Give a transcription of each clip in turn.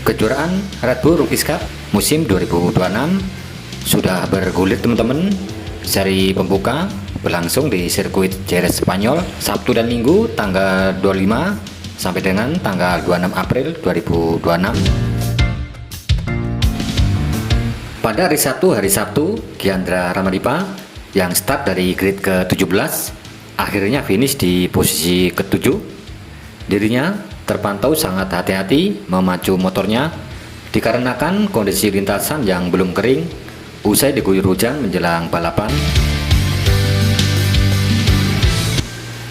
Kejuaraan Red Bull Rookies Cup musim 2026 sudah bergulir teman-teman. Seri pembuka berlangsung di sirkuit JUARA Spanyol Sabtu dan Minggu tanggal 25 sampai dengan tanggal 26 April 2026. Pada hari Sabtu, Giandra Ramadipa yang start dari grid ke-17 akhirnya finish di posisi ke-7. Dirinya terpantau sangat hati-hati memacu motornya dikarenakan kondisi lintasan yang belum kering usai diguyur hujan menjelang balapan.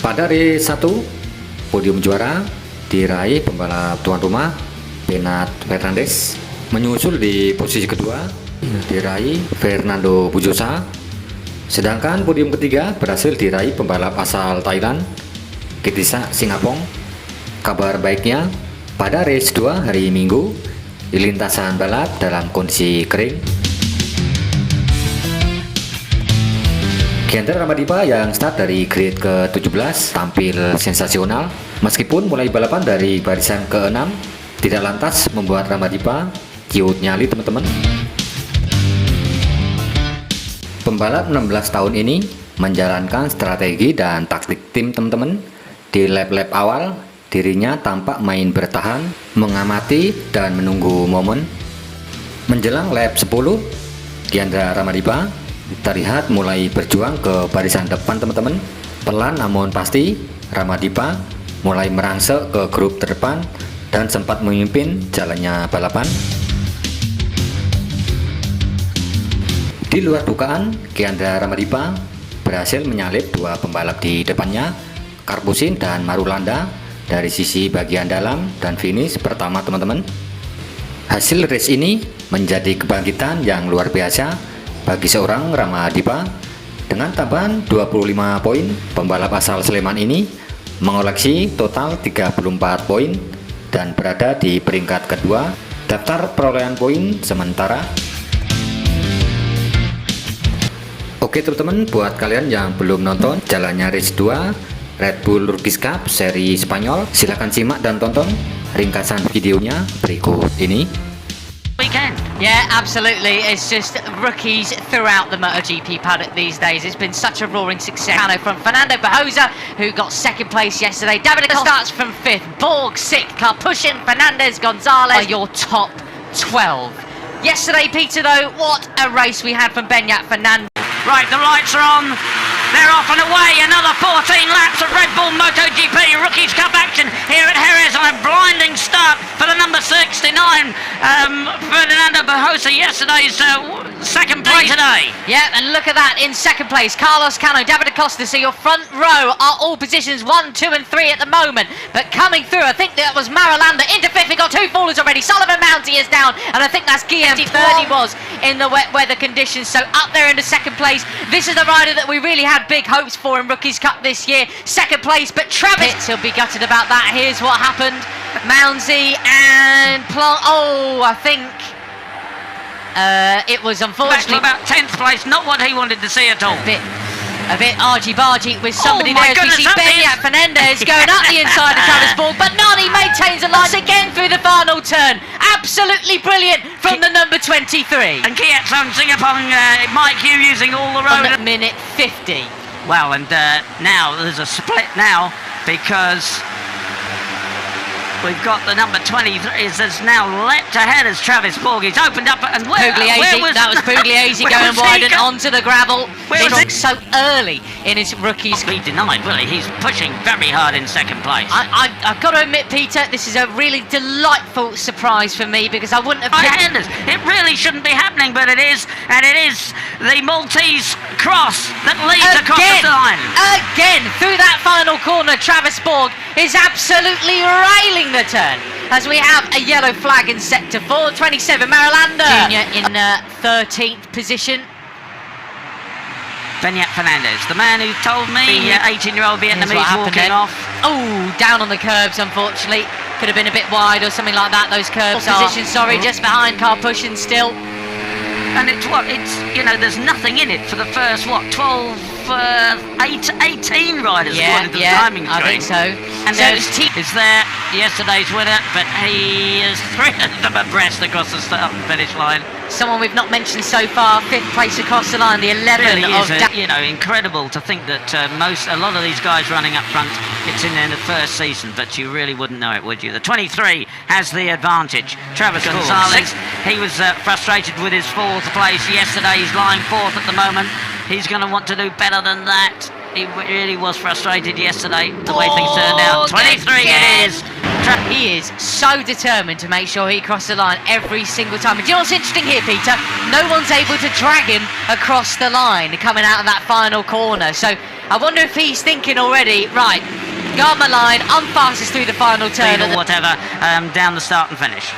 Pada hari 1, podium juara diraih pembalap tuan rumah Bernat Fernandez, menyusul di posisi kedua diraih Fernando Bujosa, sedangkan podium ketiga berhasil diraih pembalap asal Thailand Kitisa Singapong. Kabar baiknya, pada race 2 hari Minggu, di lintasan balap dalam kondisi kering. Giandra Ramadipa yang start dari grid ke-17 tampil sensasional. Meskipun mulai balapan dari barisan ke-6, tidak lantas membuat Ramadipa ciut nyali teman-teman. Pembalap 16 tahun ini menjalankan strategi dan taktik tim teman-teman. Di lap-lap awal, dirinya tampak main bertahan, mengamati dan menunggu momen. Menjelang lap 10, Giandra Ramadipa terlihat mulai berjuang ke barisan depan teman-teman. Pelan namun pasti, Ramadipa mulai merangsek ke grup terdepan dan sempat memimpin jalannya balapan. Di luar dugaan, Giandra Ramadipa berhasil menyalip dua pembalap di depannya, Karpusin dan Marulanda, dari sisi bagian dalam dan finish pertama teman-teman. Hasil race ini menjadi kebangkitan yang luar biasa bagi seorang Ramadipa. Dengan tambahan 25 poin, pembalap asal Sleman ini mengoleksi total 34 poin dan berada di peringkat kedua daftar perolehan poin sementara. Oke teman-teman, buat kalian yang belum nonton jalannya race 2 Red Bull Rookies Cup seri Spanyol, silakan simak dan tonton ringkasan videonya berikut ini. Weekend. Yeah, absolutely. It's just rookies throughout the MotoGP paddock these days. It's been such a roaring success. From Fernando Bajosa, who got second place yesterday. David starts from 5th. Borg 6th. Carpusin, Fernandez, Gonzalez are your top 12. Yesterday, Peter, though, what a race we had from Beñat Fernandez. Right, the lights are on. They're off and away. Another 14 laps of Red Bull MotoGP Rookies Cup action here at Jerez on a blinding start for the number 69, Fernando Bajosa, yesterday's second place today. Yeah, and look at that, in second place, Carlos Cano, David Acosta. So your front row are all positions 1, 2 and 3 at the moment. But coming through, I think that was Marulanda. Into 5th, we got 2 fallers already. Sullivan Mounty is down, and I think that's Guillaume. Third he was in the wet weather conditions. So up there into second place. This is the rider that we really had big hopes for in Rookies Cup this year. Second place, but Travis, he'll be gutted about that. Here's what happened. Mounsey and Plonk. Oh, I think it was unfortunately about 10th place, not what he wanted to see at all. A bit argy-bargy with somebody there as we see Beñat Fernandez going up the inside of Travis Borg, but Nani maintains a line again through the final turn. Absolutely brilliant from the number 23. And Kiatson Singapong, Mike Hugh using all the road. On minute 50. Well, and now there's a split now because we've got the number 23 is now leapt ahead as Travis Borg. He's opened up and that was Pugliese going wide and onto the gravel. He's so early in his rookies. He denied, will he? He's pushing very hard in second place. I've got to admit, Peter, this is a really delightful surprise for me because I wouldn't have picked. It really shouldn't be happening, but it is, and it is the Maltese cross that leads across the line. Again, through that final corner, Travis Borg is absolutely railing the turn as we have a yellow flag in sector 4. 27 Marulanda Junior in 13th position. Beñat Fernandez, the man who told me 18-year-old Vietnamese walking off. Oh, down on the curbs, unfortunately. Could have been a bit wide or something like that. Those curbs position, sorry, just behind Carpusin still. And it's you know, there's nothing in it for the first 12, 18 riders according to the Yeah, timing I tree. think so. And So there's it's is there yesterday's winner, but he is 3 of them abreast across the start and finish line. someone we've not mentioned so far, 5th place across the line, the 11 Really of is, incredible to think that a lot of these guys running up front, it's in their first season, but you really wouldn't know it, would you? The 23 has the advantage. Travis Gonzalez, he was frustrated with his 4th place yesterday. He's lying 4th at the moment. He's going to want to do better than that. He really was frustrated yesterday, the way things turned out. 23 it is. He is so determined to make sure he crosses the line every single time. And do you know what's interesting here, Peter? No one's able to drag him across the line coming out of that final corner. So I wonder if he's thinking already, right, guard my line, I'm fastest through the final turn. Or whatever, down the start and finish.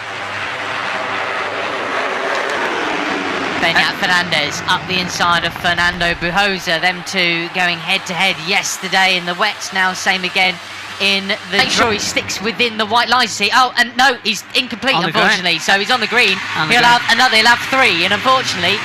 Beñat Fernandez up the inside of Fernando Bujosa. Them two going head-to-head yesterday in the wets. Now same again in the... Make sure he sticks within the white lines. See, oh, and no, he's incomplete, unfortunately. So he's on the green. He'll have 3, and unfortunately,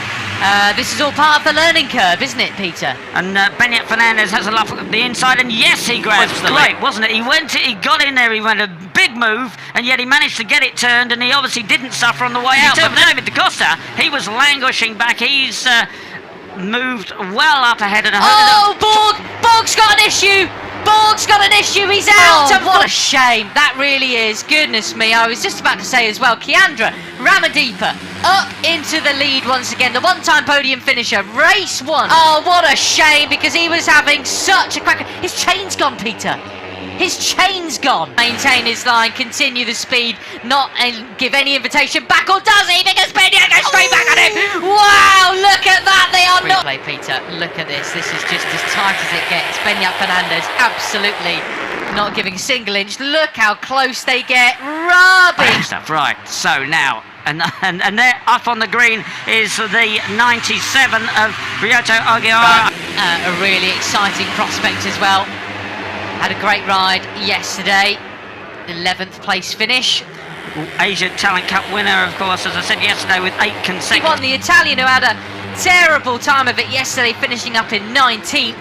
this is all part of the learning curve, isn't it, Peter? And Beñat Fernandez has a look at the inside, and yes, he grabs the lead, wasn't it? He got in there, he went a big move, and yet he managed to get it turned, and he obviously didn't suffer on the way out. But David DaCosta, he was languishing back. He's moved well up ahead. And Borg's got an issue. Borg's got an issue, he's out, and what a shame, that really is, goodness me. I was just about to say as well, Kiandra Ramadipa up into the lead once again, the one-time podium finisher, race 1. Oh, what a shame, because he was having such a cracker. His chain's gone, Peter. His chain's gone. Maintain his line, continue the speed, not give any invitation back, or does he? Because Beñat goes straight back at him. Wow, look at that. They are not... Replay, Peter, look at this. This is just as tight as it gets. Beñat Fernandez absolutely not giving a single inch. Look how close they get. Rubbish. Stuff, right. So now... And there up on the green is the 97 of Ryoto Ogiwara. A really exciting prospect as well. Had a great ride yesterday. 11th place finish. Asia Talent Cup winner, of course, as I said yesterday, with 8 consecutive. He won the Italian, who had a terrible time of it yesterday, finishing up in 19th.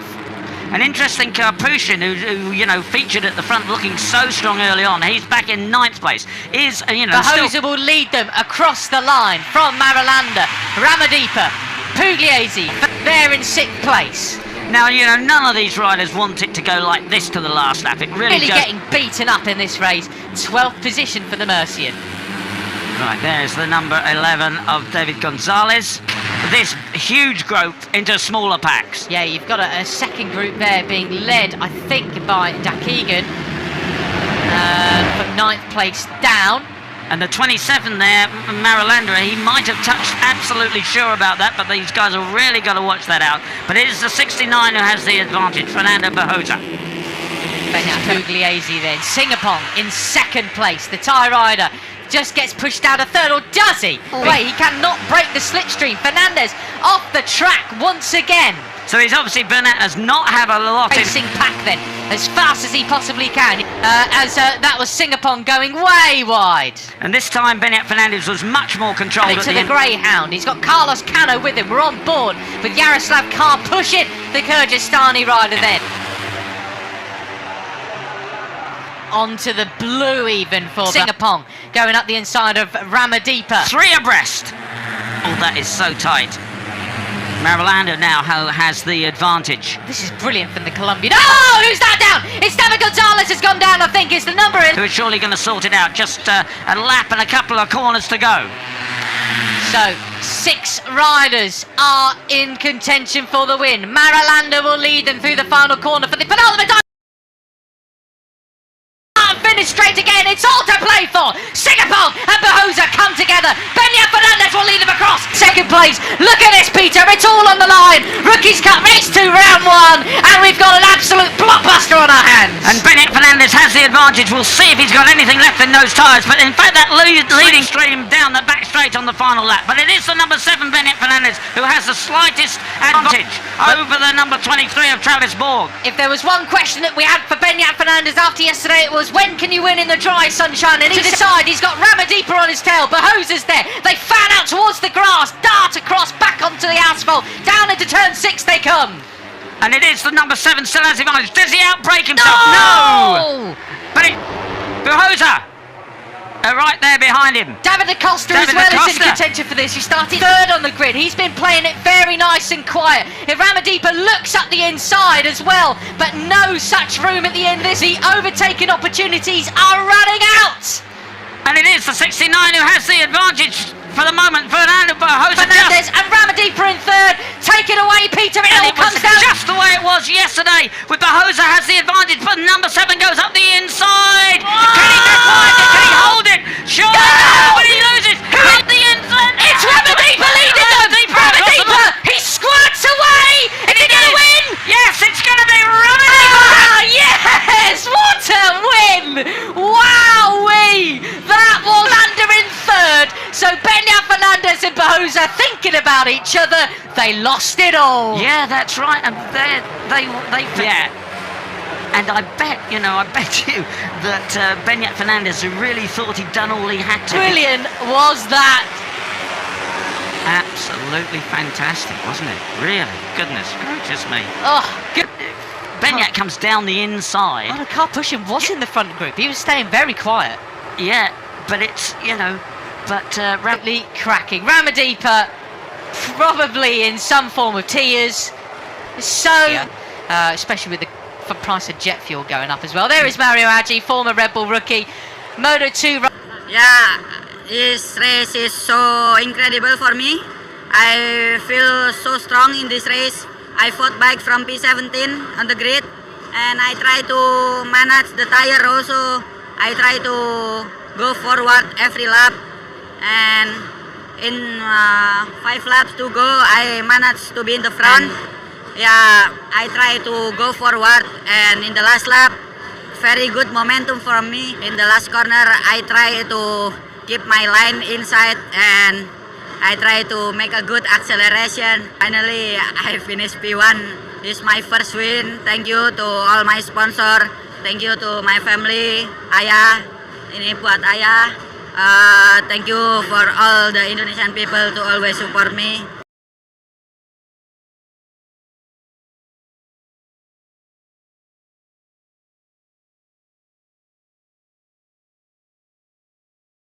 An interesting Karpushin, who featured at the front looking so strong early on. He's back in 9th place. Bujosa will lead them across the line from Marulanda. Ramadipa, Pugliese, they're in 6th place. Now, none of these riders want it to go like this to the last lap. It really getting beaten up in this race. 12th position for the Mercian. Right, there's the number 11 of David Gonzalez. This huge growth into smaller packs. Yeah, you've got a second group there being led, I think, by Dakegan from 9th place down. And the 27 there, Marulanda, he might have touched, absolutely sure about that, but these guys have really got to watch that out. But it is the 69 who has the advantage, Fernando Bujosa. Beñat Pugliese then, Singapong in 2nd place. The Thai rider just gets pushed out of 3rd, or does he? Wait, he cannot break the slipstream. Fernandez off the track once again. So he's obviously Bernat does not have a lot racing pack then, as fast as he possibly can, that was Singapong going way wide. And this time Beñat Fernandez was much more controlled to the Greyhound. He's got Carlos Cano with him. We're on board with Yaroslav Karpushin, the Kyrgyzstani rider then. Onto the blue even for Singapong, going up the inside of Ramadipa. 3 abreast. Oh, that is so tight. Marulanda now has the advantage. This is brilliant from the Colombian. Oh, who's that down? It's David Gonzalez has gone down, I think, is the number. Who is surely going to sort it out. Just a lap and a couple of corners to go. So, 6 riders are in contention for the win. Marulanda will lead them through the final corner for the penultimate time. Finish straight again, it's all to play for. Singapore and Bujosa come together. Beñat Fernandez will lead them across. 2nd place, look at this, Peter, it's all on the line. Rookies Cup, race 2, round 1, and we've got an absolute blockbuster on our hands. And Beñat Fernandez has the advantage. We'll see if he's got anything left in those tyres, but in fact that leading stream down the back straight on the final lap. But it is the number 7 Beñat Fernandez who has the slightest advantage over the number 23 of Travis Borg. If there was one question that we had for Beñat Fernandez after yesterday, it was when can you win in the dry sunshine? And to the side, he's got Ramadipa on his tail. Bujosa's there. They fan out towards the grass, dart across, back onto the asphalt. Down into turn 6 they come. And it is the number 7 still has the advantage. Does he outbrake himself? No! But it... Buhosa! Right there behind him. David Acosta as David well is in Acosta. contention for this. He started third on the grid. He's been playing it very nice and quiet. If Ramadipa looks up the inside as well, but no such room at the end. The overtaking opportunities are running out. And it is the 69 who has the advantage for the moment. Fernando Buhosa Fernandez and Ramadipa in third. Take it away, Peter. It all and it was comes down. just the way it was yesterday. With Buhosa has the advantage, but number 7 goes up the inside. Can he define it? Can he hold it? Sure, No! but he loses. At the inside. It's Ramadipa leading them. Ramadipa, he squirts away. Is he going to win? Yes, it's going to be Ramadipa. Ah, yes! What a win! Wowee! That was Lander in third. So Benya Fernandez and Buhosa thinking about each other. They lost it all. Yeah, that's right. And they yeah. And I bet you that Benyat Fernandez, who really thought he'd done all he had to. Brilliant was that. Absolutely fantastic, wasn't it? Really, goodness gracious me. Oh, good. Benyat comes down the inside. Oh, the car pushing was in the front group. He was staying very quiet. Yeah, but it's, Really cracking. Ramadipa probably in some form of tears. So, especially with the price of jet fuel going up as well. There is Mario Aggi, former Red Bull rookie. Moto2. Yeah, this race is so incredible for me. I feel so strong in this race. I fought back from P17 on the grid, and I try to manage the tire also. I try to go forward every lap, and in 5 laps to go, I managed to be in the front. Yeah, I try to go forward, and in the last lap, very good momentum from me. In the last corner, I try to keep my line inside, and I try to make a good acceleration. Finally, I finished P1. This is my first win. Thank you to all my sponsor. Thank you to my family. Ayah, ini buat ayah. Thank you for all the Indonesian people to always support me.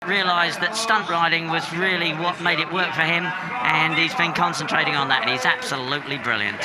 Realised that stunt riding was really what made it work for him, and he's been concentrating on that, and he's absolutely brilliant.